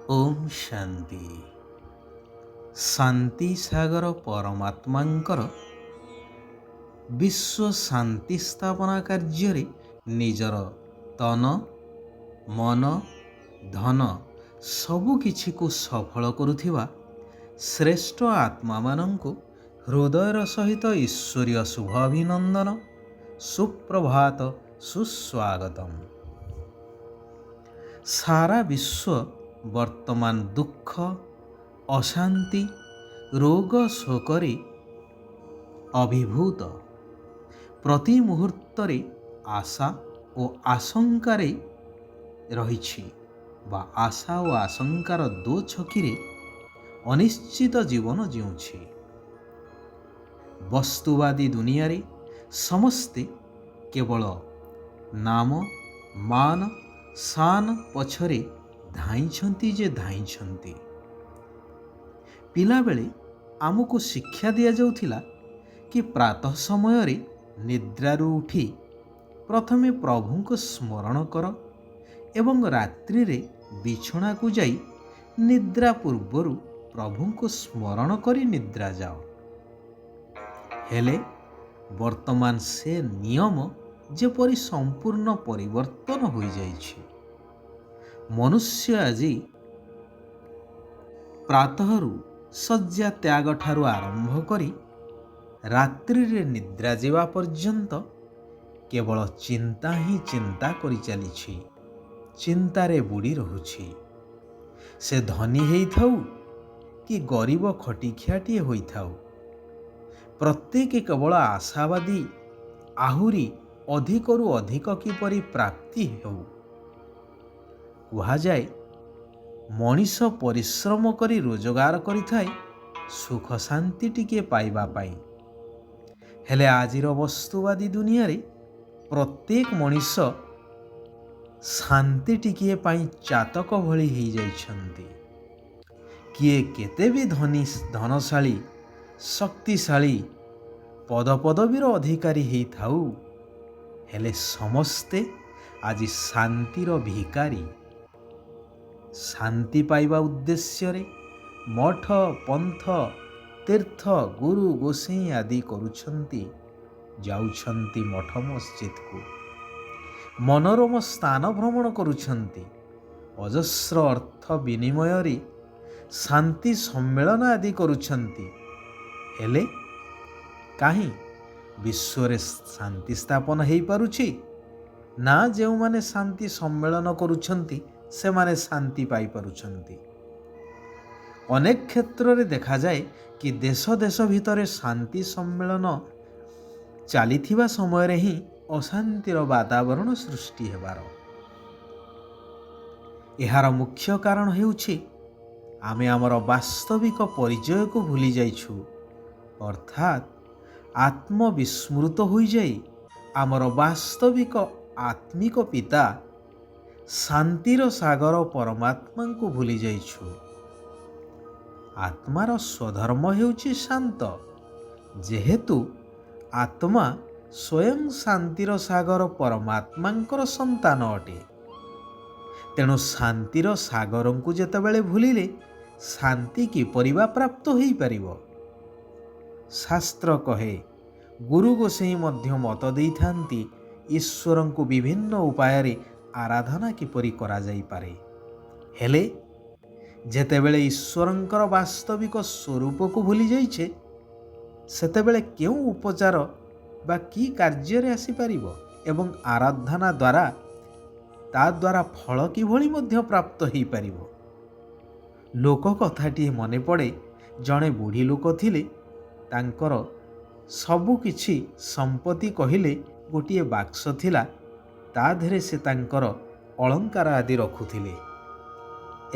ओम शांति। शांति सागर परमात्मांकर विश्व शांति स्थापना कार्य निजर तन मन धन सबुकिछि को सफल करुथिबा श्रेष्ठ आत्मा मानंकु हृदयर सहित ईश्वरीय शुभ अभिनंदन सुप्रभात सुस्वागतम। सारा विश्व वर्तमान दुख अशांति रोग शोकरे अभिभूत प्रति मुहूर्तरे आशा और आशंकारे रहिछि बा आशा और आशंकार दो छकिरे अनिश्चित जीवन जीउछि। वस्तुवादी दुनिया रे समस्ते केवल नाम मान शान पछरे धाइछंती जे धाइछंती। पिला बेले आमको शिक्षा दिया जाउथिला कि प्रातः समय रे निद्रारू उठी प्रथमे प्रभु को स्मरण कर एवं रात्रि रे बिछना को जाई निद्रा पूर्वरु प्रभु को स्मरण करी निद्रा जाओ। हेले वर्तमान से नियम जेपरि संपूर्ण परिवर्तन हो जाइछि। मनुष्य आजि प्रातःरु शय्या त्याग ठारू आरंभ करी रात्रि रे निद्रा जेवा पर्यंत केवल चिंता ही चिंता करी चलीछि, चिंतारे बुड़ी रहुछि। से धनी हेई थाउ कि गरीब खटिखियाटिए होई थाउ, प्रत्येक केवल आशावादी आहुरी अधिकरु अधिक किपरि प्राप्ति हेउ। कुहा जाए मनीष परिश्रम करी रोजगार करिथाए सुख शांति टिके पाइबा पाई। हेले आजिर वस्तुवादी दुनिया रे प्रत्येक मनीष शांति टिके पाई चातक भली ही जाइछंती। किए केते भी धनशाली शक्तिशाली पदपदवीर अधिकारी ही थाउ, हेले समस्ते आज शांतिर भिकारी। शांति पाइबा उद्देश्य रे मठ पंथ तीर्थ गुरु गोसाई आदि करुछंती, जाउछंती मठ मस्जिद को, मनोरम स्थान भ्रमण करुछंती, अजस्र अर्थ विनिमय रे शांति सम्मेलन आदि करुछंती। हेले काहीं विश्व रे शांति स्थापन हेई पारुछि ना? जो माने शांति सम्मेलन करुछंती से माने शांति पाई पारुछंती। अनेक क्षेत्र रे देखा जाए कि देश देश भितर शांति सम्मेलन चलीथिबा समय रे ही अशांतिर वातावरण सृष्टि हेबार। एहार मुख्य कारण हेउछि आमे आमर वास्तविक परिचय को भूली जाइछु, अर्थात आत्मविस्मृत हो जाई आमर वास्तविक आत्मिक पिता शांतिर सागर परमात्मा को भूली जाइछु। आत्मार स्वधर्म हेउछि शांत, जेहेतु आत्मा स्वयं शांतिर सागर परमात्मांकर संतान अटे। तेणु शांतिर सागर को जेतेबेले भूलिले शांति की परिबा प्राप्त होई परिबो। शास्त्र कहे गुरु गोसाई मध्य मत देइथांती ईश्वर को विभिन्न उपाय रे आराधना किपरि करा जाई पारे। हेले जेतेबेले ईश्वरंकर वास्तविक स्वरूप को भूली जाइछे सेतेबेले केउ उपचार बा की कार्य रे आसी पारिबो एवं आराधना द्वारा ता द्वारा फल किभଳି मध्य प्राप्त होई पारिबो। लोक कथाटी मने पड़े, जड़े बुढ़ी लोक थिले, तांकर सबु किछि संपत्ति कहिले गोटिए बाक्स थिला, ता धरे से तांकर अलंकार आदि रखुथिले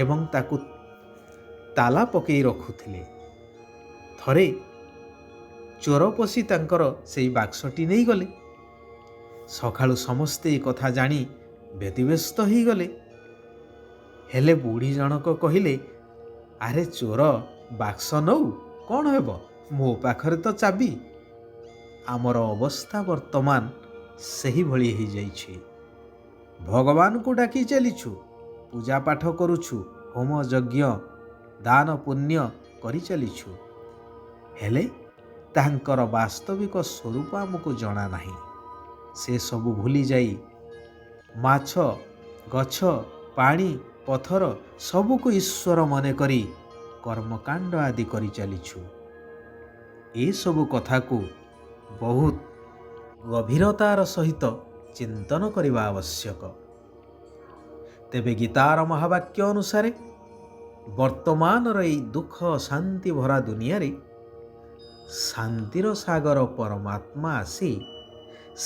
एवं ताकु ताला पकई रखुथिले। थरे चोर पसी तांकर सेई बाक्सटी नहीं गले। सखाळु समस्ते कथा जानी व्यतिव्यस्त ही गले। हेले बुढ़ी जनक कहिले, अरे चोर बाक्स नौ कौन हेब, मो पाखरे तो चाबी। आमर अवस्था वर्तमान सही भली ही जाइछि। भगवान को डाकी चलीछु, पूजा पाठ करुछु, ହୋମ ଯଜ୍ଞ ଦାନ ପୁଣ୍ୟ କରିଚାଲିଛୁ, ହେଲେ ତାଙ୍କର ବାସ୍ତବିକ ସ୍ୱରୂପ ଆମକୁ ଜଣା ନାହିଁ। ସେ ସବୁ ଭୁଲି ଯାଇ ମାଛ, ଗଛ, ପାଣି, ପଥର ସବୁକୁ ଈଶ୍ୱର ମନେକରି କର୍ମକାଣ୍ଡ ଆଦି କରିଚାଲିଛୁ। ଏସବୁ କଥାକୁ ବହୁତ ଗଭୀରତାର ସହିତ ଚିନ୍ତନ କରିବା ଆବଶ୍ୟକ। ତେବେ ଗୀତାର ମହାବାକ୍ୟ ଅନୁସାରେ ବର୍ତ୍ତମାନର ଏହି ଦୁଃଖ ଶାନ୍ତି ଭରା ଦୁନିଆରେ ଶାନ୍ତିର ସାଗର ପରମାତ୍ମା ଆସି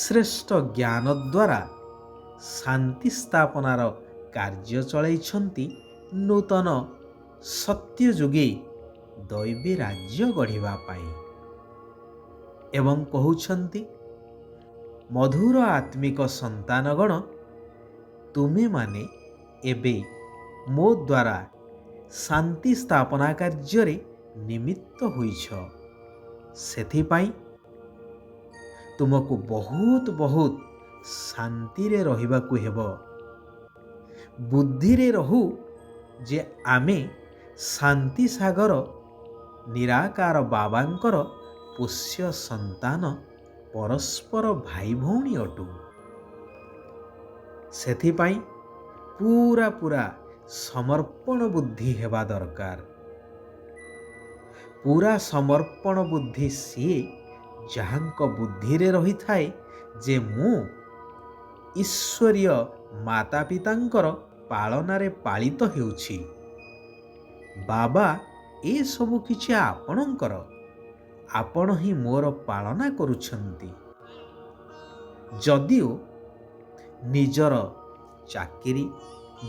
ଶ୍ରେଷ୍ଠ ଜ୍ଞାନ ଦ୍ୱାରା ଶାନ୍ତି ସ୍ଥାପନାର କାର୍ଯ୍ୟ ଚଳାଇଛନ୍ତି ନୂତନ ସତ୍ୟଯୁଗୀ ଦୈବୀ ରାଜ୍ୟ ଗଢ଼ିବା ପାଇଁ। ଏବଂ କହୁଛନ୍ତି, ମଧୁର ଆତ୍ମିକ ସନ୍ତାନଗଣ, ତୁମେମାନେ ଏବେ ମୋ ଦ୍ୱାରା ଶାନ୍ତି ସ୍ଥାପନା କାର୍ଯ୍ୟରେ ନିମିତ୍ତ ହୋଇଛ। ସେଥିପାଇଁ ତୁମକୁ ବହୁତ ବହୁତ ଶାନ୍ତିରେ ରହିବାକୁ ହେବ। ବୁଦ୍ଧିରେ ରହୁ ଯେ ଆମେ ଶାନ୍ତି ସାଗର ନିରାକାର ବାବାଙ୍କର ପୋଷ୍ୟ ସନ୍ତାନ, ପରସ୍ପର ଭାଇ ଭଉଣୀ ଅଟୁ। ସେଥିପାଇଁ ପୁରା ସମର୍ପଣ ବୁଦ୍ଧି ହେବା ଦରକାର। ପୁରା ସମର୍ପଣ ବୁଦ୍ଧି ସିଏ ଯାହାଙ୍କ ବୁଦ୍ଧିରେ ରହିଥାଏ ଯେ ମୁଁ ଈଶ୍ୱରୀୟ ମାତା ପିତାଙ୍କର ପାଳନାରେ ପାଳିତ ହେଉଛି। ବାବା, ଏସବୁ କିଛି ଆପଣଙ୍କର, ଆପଣ ହିଁ ମୋର ପାଳନା କରୁଛନ୍ତି। ଯଦିଓ ନିଜର ଚାକିରି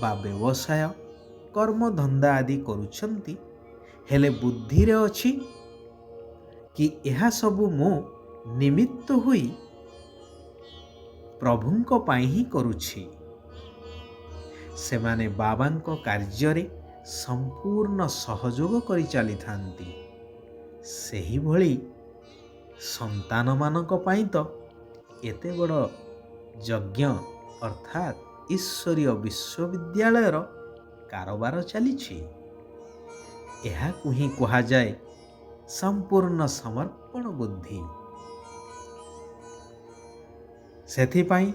ବା ବ୍ୟବସାୟ କର୍ମଧନ୍ଦା ଆଦି କରୁଛନ୍ତି, ହେଲେ ବୁଦ୍ଧିରେ ଅଛି କି ଏହା ସବୁ ମୁଁ ନିମିତ୍ତ ହୋଇ ପ୍ରଭୁଙ୍କ ପାଇଁ ହିଁ କରୁଛି। ସେମାନେ ବାବାଙ୍କ କାର୍ଯ୍ୟରେ ସମ୍ପୂର୍ଣ୍ଣ ସହଯୋଗ କରି ଚାଲିଥାନ୍ତି। ସେହିଭଳି ସନ୍ତାନମାନଙ୍କ ପାଇଁ ତ ଏତେ ବଡ଼ ଯଜ୍ଞ ଅର୍ଥାତ୍ ଈଶ୍ୱରୀୟ ବିଶ୍ୱବିଦ୍ୟାଳୟର କାରବାର ଚାଲିଛି। ଏହାକୁ ହିଁ କୁହାଯାଏ ସମ୍ପୂର୍ଣ୍ଣ ସମର୍ପଣ ବୁଦ୍ଧି। ସେଥିପାଇଁ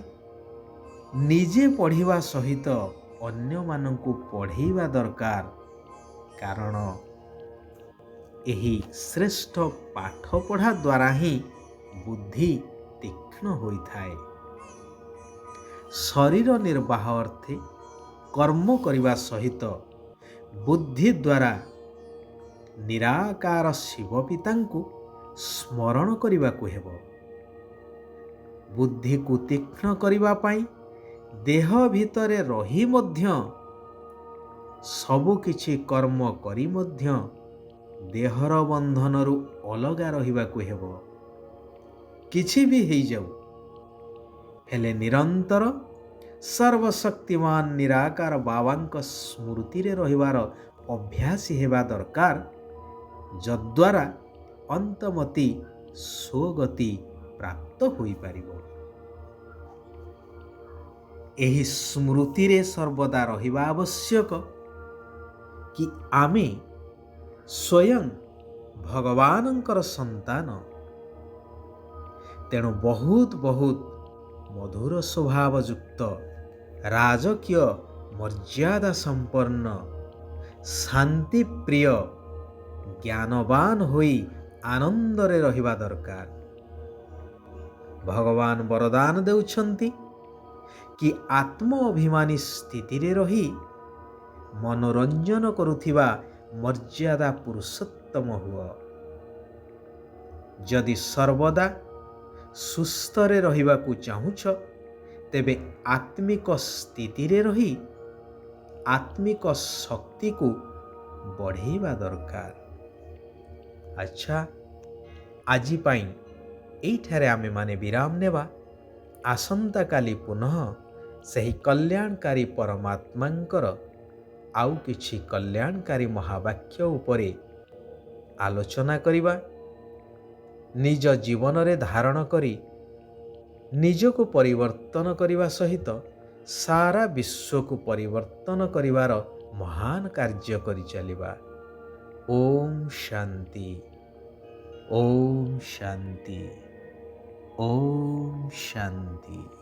ନିଜେ ପଢ଼ିବା ସହିତ ଅନ୍ୟମାନଙ୍କୁ ପଢ଼େଇବା ଦରକାର, କାରଣ ଏହି ଶ୍ରେଷ୍ଠ ପାଠପଢ଼ା ଦ୍ୱାରା ହିଁ ବୁଦ୍ଧି ତୀକ୍ଷ୍ଣ ହୋଇଥାଏ। ଶରୀର ନିର୍ବାହ ଅର୍ଥେ କର୍ମ କରିବା ସହିତ ବୁଦ୍ଧି ଦ୍ୱାରା ନିରାକାର ଶିବ ପିତାଙ୍କୁ ସ୍ମରଣ କରିବାକୁ ହେବ। ବୁଦ୍ଧିକୁ ତୀକ୍ଷ୍ଣ କରିବା ପାଇଁ ଦେହ ଭିତରେ ରହି ମଧ୍ୟ ସବୁ କିଛି କର୍ମ କରି ମଧ୍ୟ ଦେହର ବନ୍ଧନରୁ ଅଲଗା ରହିବାକୁ ହେବ। କିଛି ବି ହେଇଯାଉ, ହେଲେ ନିରନ୍ତର ସର୍ବଶକ୍ତିମାନ ନିରାକାର ବାବାଙ୍କ ସ୍ମୃତିରେ ରହିବାର ଅଭ୍ୟାସୀ ହେବା ଦରକାର, ଯଦ୍ୱାରା ଅନ୍ତମତି ସ୍ୱଗତି ପ୍ରାପ୍ତ ହୋଇପାରିବ। ଏହି ସ୍ମୃତିରେ ସର୍ବଦା ରହିବା ଆବଶ୍ୟକ କି ଆମେ ସ୍ୱୟଂ ଭଗବାନଙ୍କର ସନ୍ତାନ। ତେଣୁ ବହୁତ ମଧୁର ସ୍ୱଭାବଯୁକ୍ତ, ରାଜକୀୟ ମର୍ଯ୍ୟାଦା ସମ୍ପନ୍ନ, ଶାନ୍ତିପ୍ରିୟ, ଜ୍ଞାନବାନ ହୋଇ ଆନନ୍ଦରେ ରହିବା ଦରକାର। ଭଗବାନ ବରଦାନ ଦେଉଛନ୍ତି କି ଆତ୍ମ ଅଭିମାନୀ ସ୍ଥିତିରେ ରହି ମନୋରଞ୍ଜନ କରୁଥିବା ମର୍ଯ୍ୟାଦା ପୁରୁଷୋତ୍ତମ ହୁଅ। ଯଦି ସର୍ବଦା ସୁସ୍ଥରେ ରହିବାକୁ ଚାହୁଁଛ, ତେବେ ଆତ୍ମିକ ସ୍ଥିତିରେ ରହି ଆତ୍ମିକ ଶକ୍ତିକୁ ବଢ଼େଇବା ଦରକାର। ଆଚ୍ଛା, ଆଜି ପାଇଁ ଏଇଠାରେ ଆମେମାନେ ବିରାମ ନେବା। ଆସନ୍ତାକାଲି ପୁନଃ ସେହି କଲ୍ୟାଣକାରୀ ପରମାତ୍ମାଙ୍କର ଆଉ କିଛି କଲ୍ୟାଣକାରୀ ମହାବାକ୍ୟ ଉପରେ ଆଲୋଚନା କରିବା। ନିଜ ଜୀବନରେ ଧାରଣ କରି ନିଜକୁ ପରିବର୍ତ୍ତନ କରିବା ସହିତ ସାରା ବିଶ୍ୱକୁ ପରିବର୍ତ୍ତନ କରିବାର ମହାନ କାର୍ଯ୍ୟ କରି ଚାଲିବା। ଓମ୍ ଶାନ୍ତି, ଓମ୍ ଶାନ୍ତି, ଓମ୍ ଶାନ୍ତି।